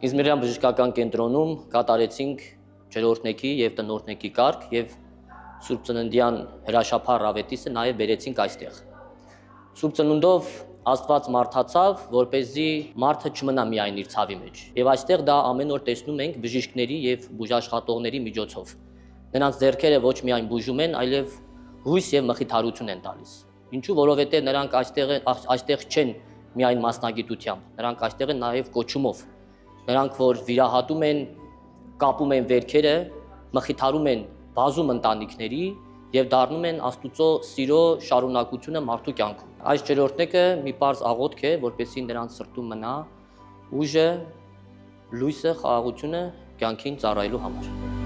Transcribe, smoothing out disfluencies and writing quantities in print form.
Իզմիրյան բժշկական կենտրոնում կատարեցինք ջրօրհնեքի եւ տնօրհնեքի կարգ եւ Սուրբ Ծննդյան հրաշափառ ավետիսը նաեւ բերեցինք այստեղ։ Սուրբ Ծնունդով Աստված մարդացավ, որպեսզի մարդը չմնա միայն իր ցավի մեջ։ Եվ այստեղ դա ամեն օր տեսնում ենք բժիշկների եւ բուժաշխատողների միջոցով։ Նրանց ձեռքերը ոչ միայն բուժում են, այլև հույս եւ մխիթարություն են տալիս։ Ինչու՞, որովհետեւ նրանք այստեղ չեն միայն մասնագիտությամբ, նրանք այստեղ են նաեւ կոչումով։ Նրանք, որ վիրահատում են, կապում են վերքերը, մխիթարում են բազում ընտանիքների եւ դառնում են Աստուծո սիրո շարունակությունը մարդու կյանքում։ Այս ջրօրհնեկը մի պարզ աղոթք է, որպեսզի նրանց սրտում մնա ուժը, լույսը, խաղաղությունը կյանքին ծառայելու համար։